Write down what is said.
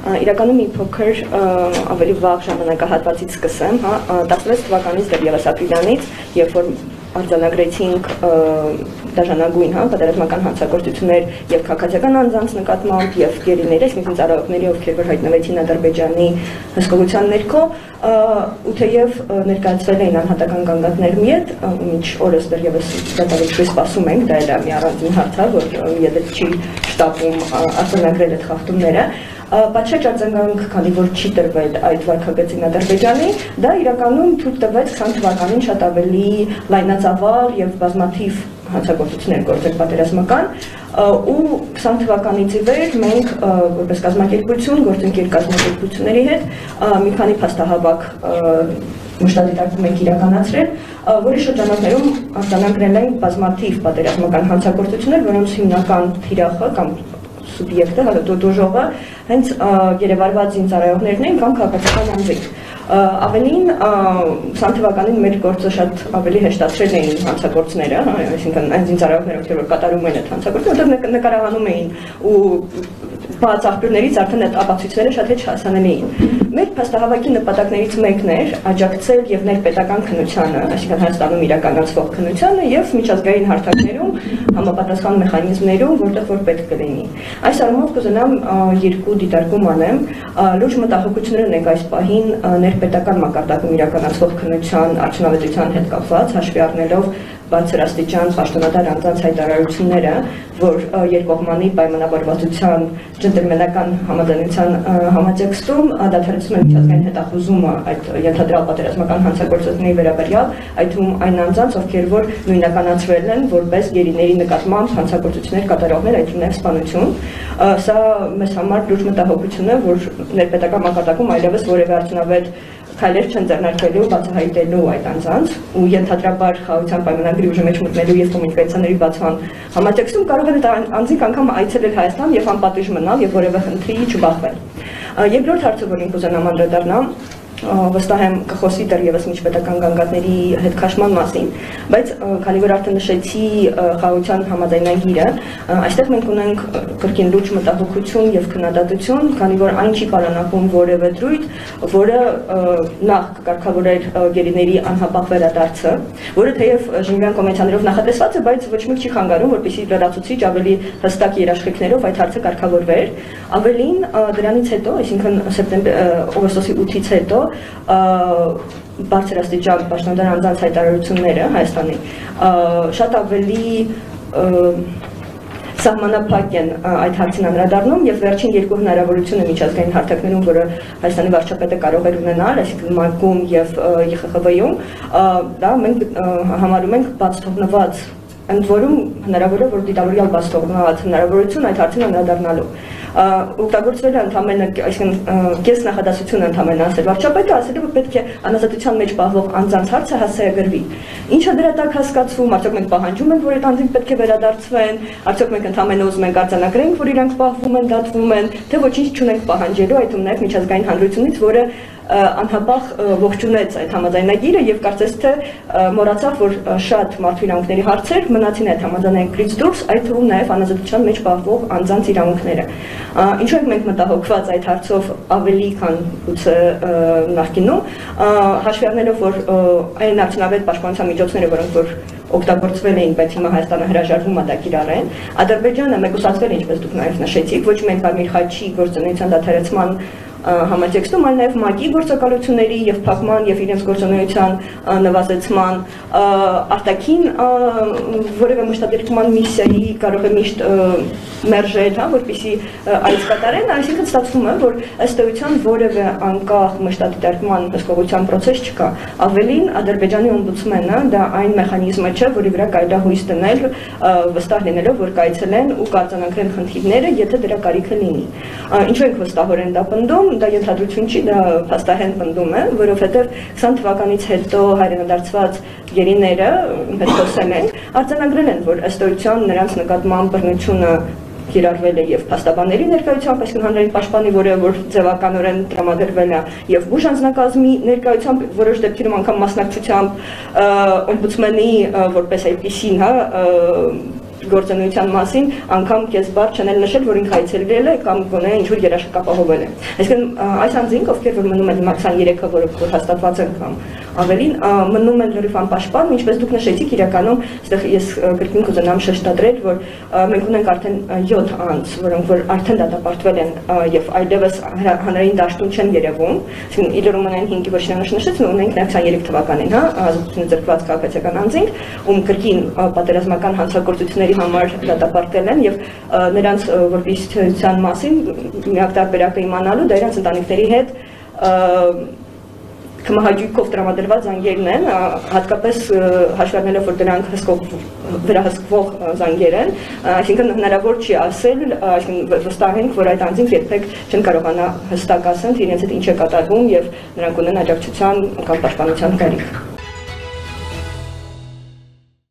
իրականում մի փոքր ավելի վաղ ժամանակահատվածից սկսեմ, 16 թվականից դեռևս ապրիլյանից, երբ որ արձանագրեցինք դաշնագույն պատերազմական հանցագործություններ եւ քաղաքացիական անձանց նկատմամբ եւ գերիների, այսինքն ծառայողների, ովքեր որ հայտնվեցին Ադրբեջանի հսկողության ներքո, ու թեև ներկայացվել էին անհատական գանգատներ մի հետ, մինչ օրս դեռևս դատարկ սպասում ենք, դա էլ է մի առանձին հարց, որ ԵԴ-ի շտաբում արձանագրել այդ խախտումները, պատշաճ արձագանք, քանի որ չի տրվել այդ վարքագծին Ադրբեջանի, դա իրականում թույլ տվեց 20 թվականին շատ ավելի լայնածավալ եւ բազմաթիվ հանցագործություններ գործել պատերազմական, ու 20 թվականից ի վեր մենք որպես կազմակերպություն, գործընկեր կազմակերպությունների հետ մի քանի փաստահավաք մշտադիտարկում ենք իրականացրել, որի շրջանակներում արձանագրել ենք բազմաթիվ պատերազմական հանցագործություններ, որոնց հիմնական թիրախը կամ սուբյեկտը, դոժողը հենց երևարված զինծառայողներն են կամ քաղաքացիական անձինք։ Ավելին 20 թվականին մեր գործը շատ ավելի հեշտացրել էին հանցագործները, այսինքն այն զինծառայողները, ովքեր կատարում են այդ հանցագործությունը, որտեղ նկարահանում էին ու բաց աղբյուրներից արդեն այդ ապացույցները շատ հեշտ հասանելի էին։ Մեր փաստահավաքի նպատակներից մեկն էր աջակցել եւ ներպետական քննությանը, այսինքն Հայաստանում իրականացվող քննությանը եւ միջազգային հարթակներում համապատասխան մեխանիզմներում, որտեղ որ պետք կլինի։ Այս առումով կուզենամ երկու դիտարկում անեմ, լուրջ մտահոգություններ ունենք այս պահին ներպետական մակարդակում իրականացվող քննության արդյունավետության հետ կապված, հաշվի առնելով բարձրաստիճան պաշտոնատար անձանց հայտարարությունները, որ երկկողմանի պայմանավորվածության ջենտլմենական համաձայնության համատեքստում դադարեցնում են միջազգային հետախուզումը այդ ենթադրյալ պատերազմական հանցագործությունների վերաբերյալ, այդ թվում այն անձանց, ովքեր որ նույնականացվել են որպես գերիների նկատմամբ հանցագործություններ կատարողներ, այդ թվում սպանություն, սա մեզ համար լուրջ մտահոգություն է, որ ներպետական մակարդակում այլևս որևէ արդյունավետ քայլեր չեն ձեռնարկվելու բացահայտելու այդ անձանց ու ենթադրաբար խաղաղության պայմանագրի ուժի մեջ մտնելու եւ կոմունիկացիաների բացման համատեքստում կարող են այդ անձինք անգամ այցելել Հայաստան եւ անպատիժ մնալ եւ որևէ խնդրի չբախվել։ Երկրորդ հարցը, որին կուզենամ անդրադառնամ, վստահ եմ կխոսի դեռևս միջպետական գանգատների հետ քաշման մասին, բայց քանի որ արդեն նշեցի խաղաղության համաձայնագիրը, այստեղ մենք ունենք կրկին լուրջ մտահոգություն եւ քննադատություն, քանի որ այն չի պարունակում որևէ դրույթ, որը նախ կկարգավորեր գերիների անհապաղ վերադարձը, որը թեև Ժնևյան կոնվենցիաներով նախատեսված է, բայց ոչ մեկ չի խանգարում, որպեսզի լրացուցիչ ավելի հստակ երաշխիքներով այդ հարցը կարգավորվեր։ Ավելին դրանից հետո, այսինքն օգոստոսի 8-ից հետո բարձրաստիճան պաշտոնատար անձանց հայտարարությունները Հայաստանի շատ ավելի սահմանափակ են այդ հարցին անդրադառնում եւ վերջին երկու հնարավորությունը միջազգային հարթակներում, որը Հայաստանի վարչապետը կարող էր ունենալ, այսինքն ՄԱԿ-ում եւ ԵԽԽՎ-ում, դա մենք համարում ենք բաց թողնված, ընդ որում հնարավոր է, որ դիտավորյալ բաց թողնված հնարավորություն այդ հարցին անդրադառնալու օգտագործվել է ընդամենը, այսինքն կես նախադասությունը ընդամենը ասել վարչապետը, ասել որ պետք է անազատության մեջ պահվող անձանց հարցը հասցեագրվի։ Ինչը դրա տակ հասկացվում, արդյոք մենք պահանջում ենք, որ այդ անձինք պետք է վերադարձվեն, արդյոք մենք ընդամենը ուզում ենք արձանագրենք, որ իրանք պահվում են, դատվում են, թե ոչինչ չունենք պահանջելու, այդ ու նաև միջազգային հանրությունից, որը անհապաղ ողջունեց այդ համաձայնագիրը եւ կարծես թե մոռացավ, որ շատ մարդու իրավունքների հարցեր մնացին այդ համաձայնագրից դուրս, այդ թվում նաեւ անազատության մեջ պահվող անձանց իրավունքները։ Ինչու ենք մենք մտահոգված այդ հարցով ավելի քան գուցե նախկինում, հաշվի առնելով, որ այն արդյունավետ պաշտպանության միջոցները, որոնք որ օգտագործվել էին, բայց հիմա Հայաստանը հրաժարվում է դա կիրառեն, Ադրբեջանը մեկուսացվել է, ինչպես դուք նաեւ նշեցիք, ոչ միայն Կարմիր խաչի գործունեության դադարեցման համատեքստում, այլ նաև ՄԱԿ-ի գործակալությունների եւ փակման եւ իրենց գործունեության նվազեցման արտաքին որևէ մշտադիրքման միսիայի կարող է միշտ մերժել, որպեսզի այս կատարեն, այսինքն ստացվում է, որ ըստ էության որևէ անկախ մշտադիտարկման հսկողության process չկա։ Ավելին Ադրբեջանի օմբուդսմենը դա այն մեխանիզմը չէ, որի վրա կարելի է հույս դնել, վստահ լինելով, որ կայացնեն ու կարձանագրեն խնդիրները, եթե դրա կարիքը լինի։ Ինչու ենք վստահորեն դա պնդում, դա ենթադրություն չի, դա փաստահեն պնդում է, որովհետև 20 թվականից հետո հայրենադարձված գերիները, ինչպես խոսել ենք, արձանագրել են, որ ըստ էության նրանց նկատմամբ բռնությունը կիրառվել է եւ փաստաբանների ներկայությամբ, այսինքն հանրային պաշտպանի, որը որ ձևականորեն տրամադրվել է, եւ բուժ անձնակազմի ներկայությամբ, որոշ դեպքերում անգամ մասնակցությամբ օմբուդսմենի որպես այդպիսին, գործունեության մասին անգամ քեզ բար չնել նշել, որ ինքը այցելել է կամ գոնե ինչ-որ երաշխիք ապահովել է։ Այսինքն այս անձինք, ովքեր որ մնում են հիմա 23-ը, որ հաստատված են կամ ավելին, մնում են լրիվ անպաշտպան, ինչպես դուք նշեցիք, իրականում այստեղ ես կրկին կուզենամ շեշտադրել, որ մենք ունենք արդեն 7 անձ, որոնք որ արդեն դատապարտվել են եւ այլևս հանրային դաշտում չեն երևում, այսինքն իլրումնային 5-ի որ նշեցին, ունենք նաև 23 թվականին, ազատությունը ձեռքված քաղաքացիական անձինք, ում կրկին պատերազմական հանցագործությունների համար դատապարտել են եւ նրանց որպես թերության մասին միակ տարբերակը իմանալու դա իրենց ընտանիքների հետ կմահաճույքով տրամադրված զանգերն են, հատկապես հաշվառնելով, որ դրանք վերահսկվող զանգեր են, այսինքն հնարավոր չի ասել, այսինքն վստահենք, որ այդ անձինք երբեք չեն կարողանա հստակ ասել, թե իրենց հետ ինչ է կատարվում եւ նրանք ունեն աջակցության կամ պաշտպանության կարիք։